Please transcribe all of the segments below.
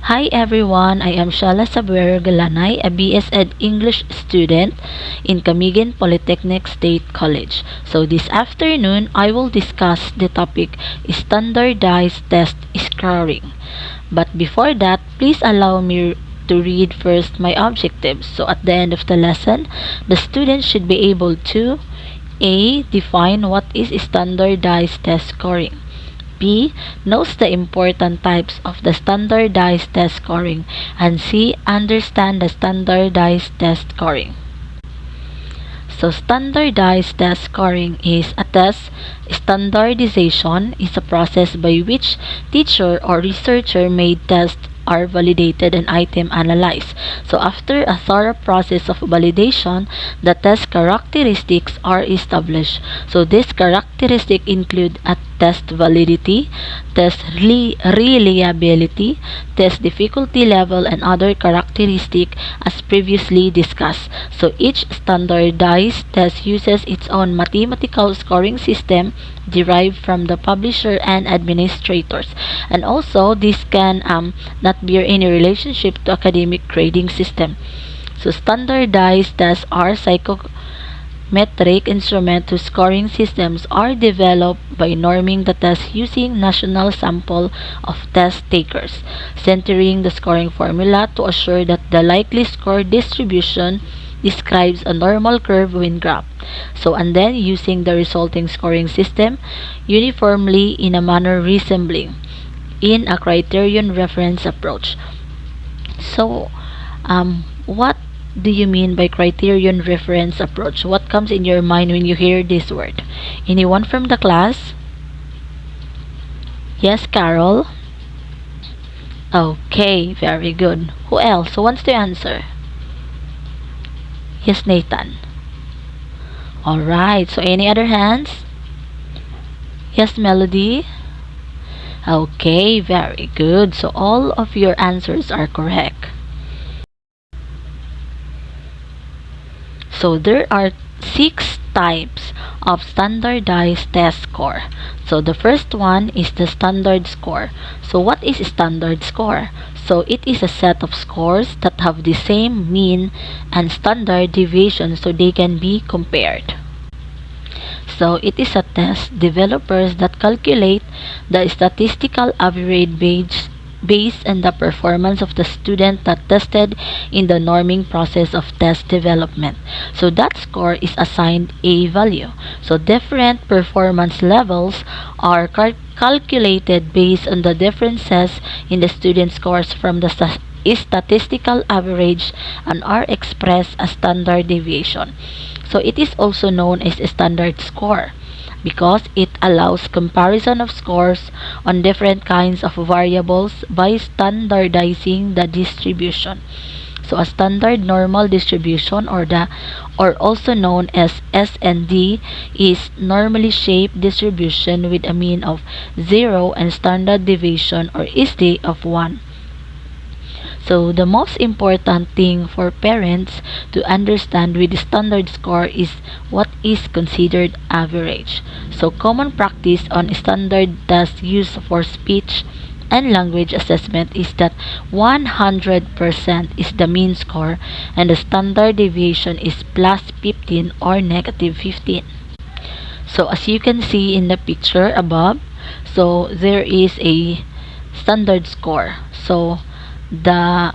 Hi everyone, I am Shiela Sabuero Galanay, a Bsed-English student in Camiguin Polytechnic State College. So this afternoon, I will discuss the topic standardized test scoring. But before that, please allow me to read first my objectives. So at the end of the lesson, the students should be able to A. Define what is standardized test scoring. B. Knows the important types of the standardized test scoring. And C. Understand the standardized test scoring. So standardized test scoring is a test. Standardization is a process by which teacher or researcher made tests are validated and item analyzed. So after a thorough process of validation, the test characteristics are established. So these characteristics include a test validity, test reliability, test difficulty level, and other characteristics as previously discussed. So each standardized test uses its own mathematical scoring system derived from the publisher and administrators. And also, this can not bear any relationship to academic grading system. So standardized tests are psychometric instruments whose scoring systems are developed by norming the test using national sample of test takers, centering the scoring formula to assure that the likely score distribution describes a normal curve when graphed. So, and then using the resulting scoring system uniformly in a manner resembling in a criterion reference approach. So, what do you mean by criterion reference approach? What comes in your mind when you hear this word? Anyone from the class? Yes, Carol? Okay, very good. Who else? Who wants to answer? Yes, Nathan. Alright, so any other hands? Yes, Melody? Okay, very good. So all of your answers are correct. So there are 6 types of standardized test score. So the first one is the standard score. So what is a standard score? So it is a set of scores that have the same mean and standard deviation so they can be compared. So it is a test developers that calculate the statistical average based on the performance of the student that tested in the norming process of test development. So that score is assigned a value. So different performance levels are calculated based on the differences in the student scores from the statistical average and are expressed as standard deviation. So it is also known as a standard score because it allows comparison of scores on different kinds of variables by standardizing the distribution. So a standard normal distribution or also known as SND is normally shaped distribution with a mean of 0 and standard deviation or SD of 1. So the most important thing for parents to understand with the standard score is what is considered average. So common practice on standard tests used for speech and language assessment is that 100% is the mean score and the standard deviation is plus 15 or negative 15. So as you can see in the picture above, so there is a standard score. So the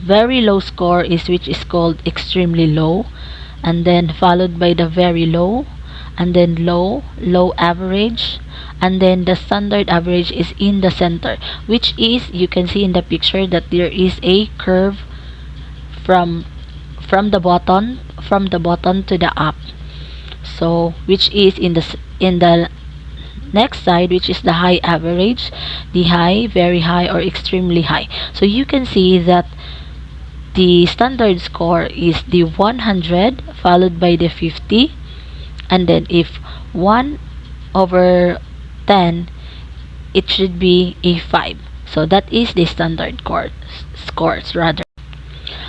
very low score is which is called extremely low, and then followed by the very low, and then low average, and then the standard average is in the center, which is you can see in the picture that there is a curve from the bottom to the up. So which is in the next side, which is the high average, the high, very high, or extremely high. So you can see that the standard score is the 100 followed by the 50, and then if 1 over 10, it should be a 5. So that is the standard scores rather.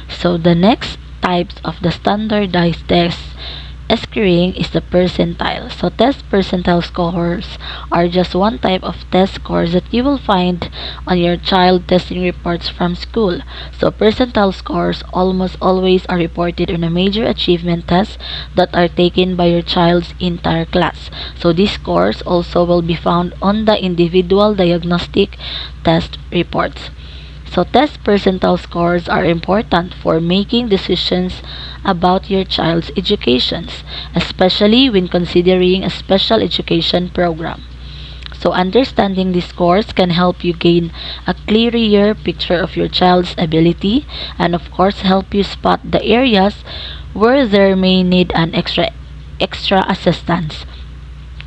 So the next types of the standardized tests Scoring is the percentile. So test percentile scores are just one type of test scores that you will find on your child testing reports from school. So percentile scores almost always are reported on a major achievement tests that are taken by your child's entire class. So these scores also will be found on the individual diagnostic test reports. So test percentile scores are important for making decisions about your child's educations, especially when considering a special education program. So understanding these scores can help you gain a clearer picture of your child's ability and of course help you spot the areas where they may need an extra assistance.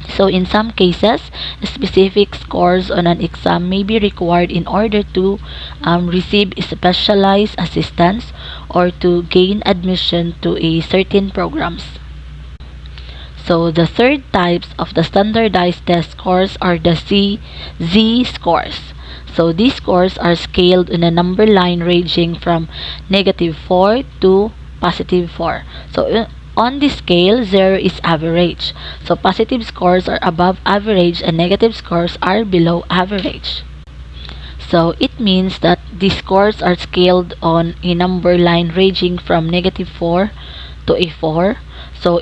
So in some cases, specific scores on an exam may be required in order to receive specialized assistance or to gain admission to a certain programs. So the third types of the standardized test scores are the Z scores. So these scores are scaled on a number line ranging from -4 to +4. So on this scale, 0 is average. So positive scores are above average and negative scores are below average. So it means that these scores are scaled on a number line ranging from -4 to a 4. So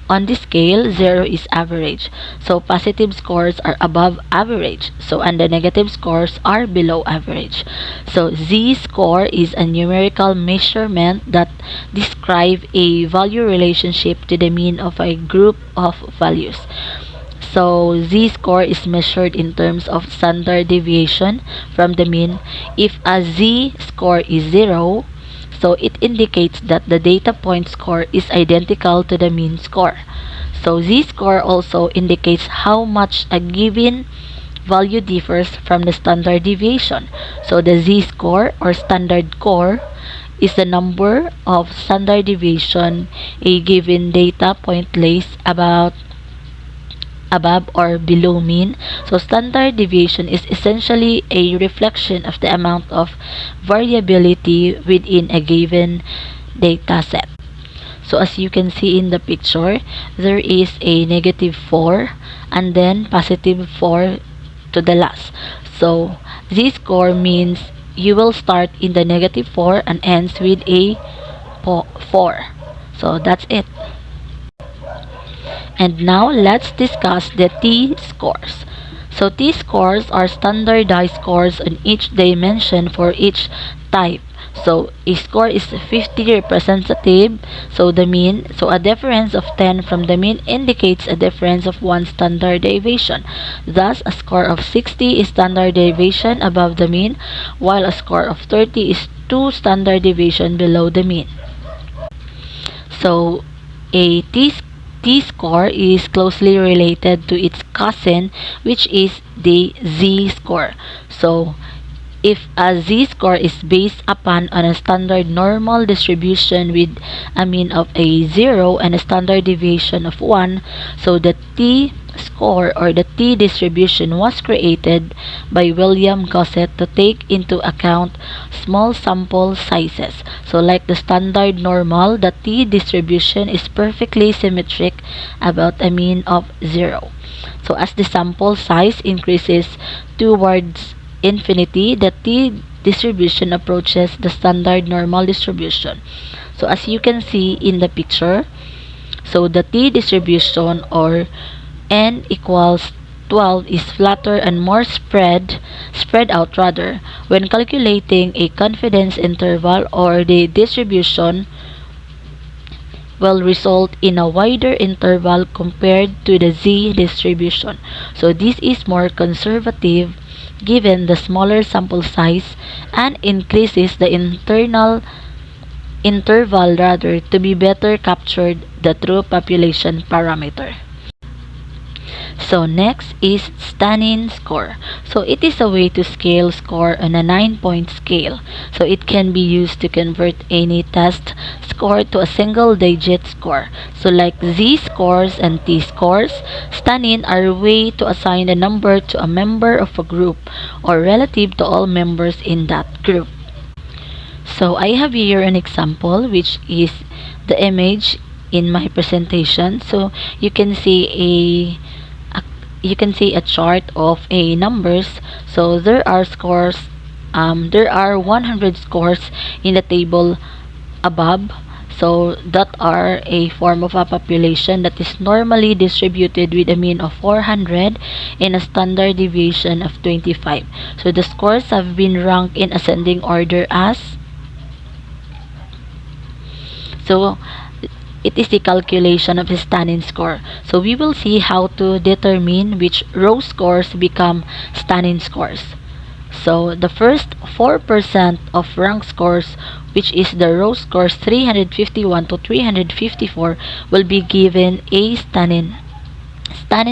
on this scale, 0 is average. So positive scores are above average. So and the negative scores are below average. So Z-score is a numerical measurement that describes a value relationship to the mean of a group of values. So Z-score is measured in terms of standard deviation from the mean. If a Z-score is 0, so it indicates that the data point score is identical to the mean score. So Z-score also indicates how much a given value differs from the standard deviation. So the Z-score or standard score is the number of standard deviation a given data point lays above or below mean. So standard deviation is essentially a reflection of the amount of variability within a given data set. So as you can see in the picture, there is a -4 and then +4 to the last. So Z-score means you will start in the -4 and ends with a 4. So that's it. And now let's discuss the T-scores. So T-scores are standardized scores on each dimension for each type. So a score is 50 representative, so the mean, so a difference of 10 from the mean indicates a difference of 1 standard deviation. Thus, a score of 60 is standard deviation above the mean, while a score of 30 is 2 standard deviation below the mean. So a T-score is closely related to its cousin, which is the Z-score. So if a Z-score is based upon a standard normal distribution with a mean of a 0 and a standard deviation of 1, so the T-score or the T distribution was created by William Gossett to take into account small sample sizes. So like the standard normal, the T distribution is perfectly symmetric about a mean of 0. So as the sample size increases towards infinity, the T distribution approaches the standard normal distribution. So as you can see in the picture, so the T distribution or n equals 12 is flatter and more spread out rather when calculating a confidence interval, or the distribution will result in a wider interval compared to the Z distribution. So this is more conservative given the smaller sample size and increases the interval rather to be better captured the true population parameter. So next is Stannin score. So it is a way to scale score on a 9-point scale. So it can be used to convert any test score to a single digit score. So like Z scores and T scores, Stannin are a way to assign a number to a member of a group or relative to all members in that group. So I have here an example, which is the image in my presentation. So you can see a chart of a numbers. So there are scores. There are 100 scores in the table above. So that are a form of a population that is normally distributed with a mean of 400 and a standard deviation of 25. So the scores have been ranked in ascending order as. So it is the calculation of the stunning score. So we will see how to determine which row scores become stunning scores. So the first 4% of rank scores, which is the row scores 351 to 354, will be given a stunning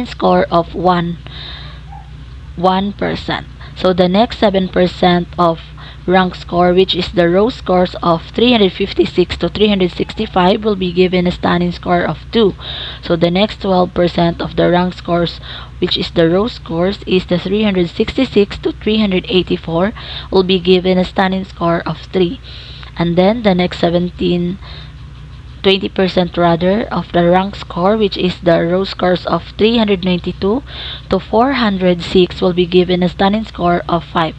score of 1%. So the next 7% of rank score, which is the row scores of 356 to 365, will be given a stunning score of 2. So the next 12% of the rank scores, which is the row scores, is the 366 to 384, will be given a stunning score of 3. And then the next 20% rather of the rank score, which is the row scores of 392 to 406, will be given a stunning score of 5,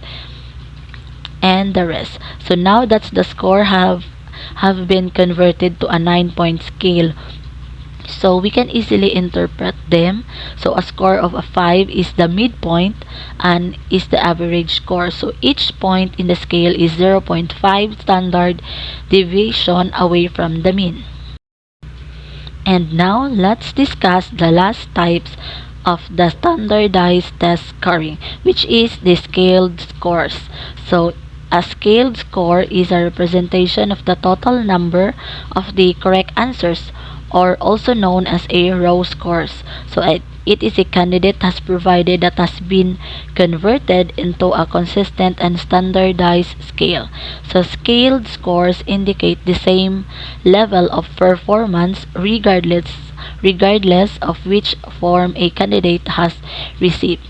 and the rest. So now that the score have been converted to a 9-point scale, so we can easily interpret them. So a score of a 5 is the midpoint and is the average score. So each point in the scale is 0.5 standard deviation away from the mean. And now let's discuss the last types of the standardized test scoring, which is the scaled scores. So a scaled score is a representation of the total number of the correct answers, or also known as a row scores. So it is a candidate has provided that has been converted into a consistent and standardized scale. So scaled scores indicate the same level of performance regardless of which form a candidate has received.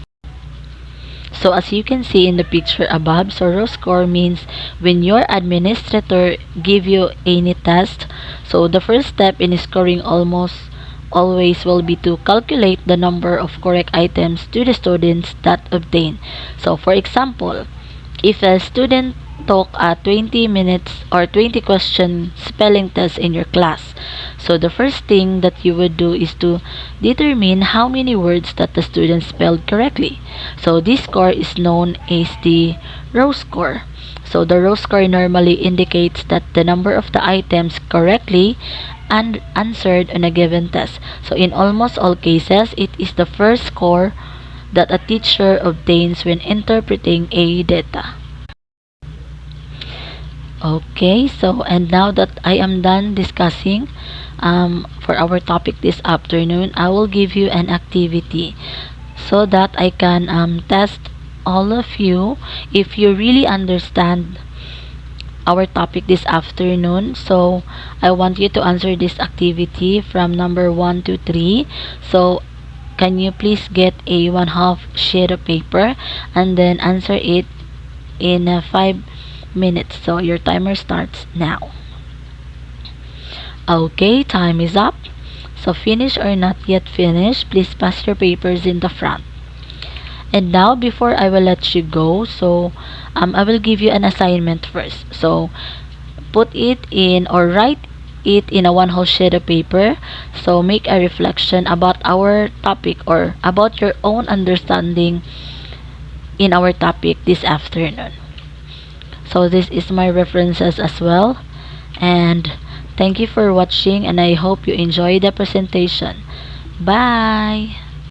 So as you can see in the picture above, so row score means when your administrator give you any test, so the first step in scoring almost always will be to calculate the number of correct items to the students that obtain. So for example, if a student took a 20 minutes or 20 question spelling test in your class, so the first thing that you would do is to determine how many words that the student spelled correctly. So this score is known as the row score. So the row score normally indicates that the number of the items correctly and answered on a given test. So in almost all cases, it is the first score that a teacher obtains when interpreting a data. Okay, so and now that I am done discussing for our topic this afternoon, I will give you an activity so that I can test all of you if you really understand our topic this afternoon. So I want you to answer this activity from number 1 to 3. So can you please get a 1/2 sheet of paper and then answer it in 5 minutes. So your timer starts now. Okay, time is up. So finish or not yet finished, please pass your papers in the front. And now before I will let you go, so I will give you an assignment first. So put it in or write it in a 1/2 sheet of paper. So make a reflection about our topic or about your own understanding in our topic this afternoon. So this is my references as well, and thank you for watching, and I hope you enjoy the presentation. Bye.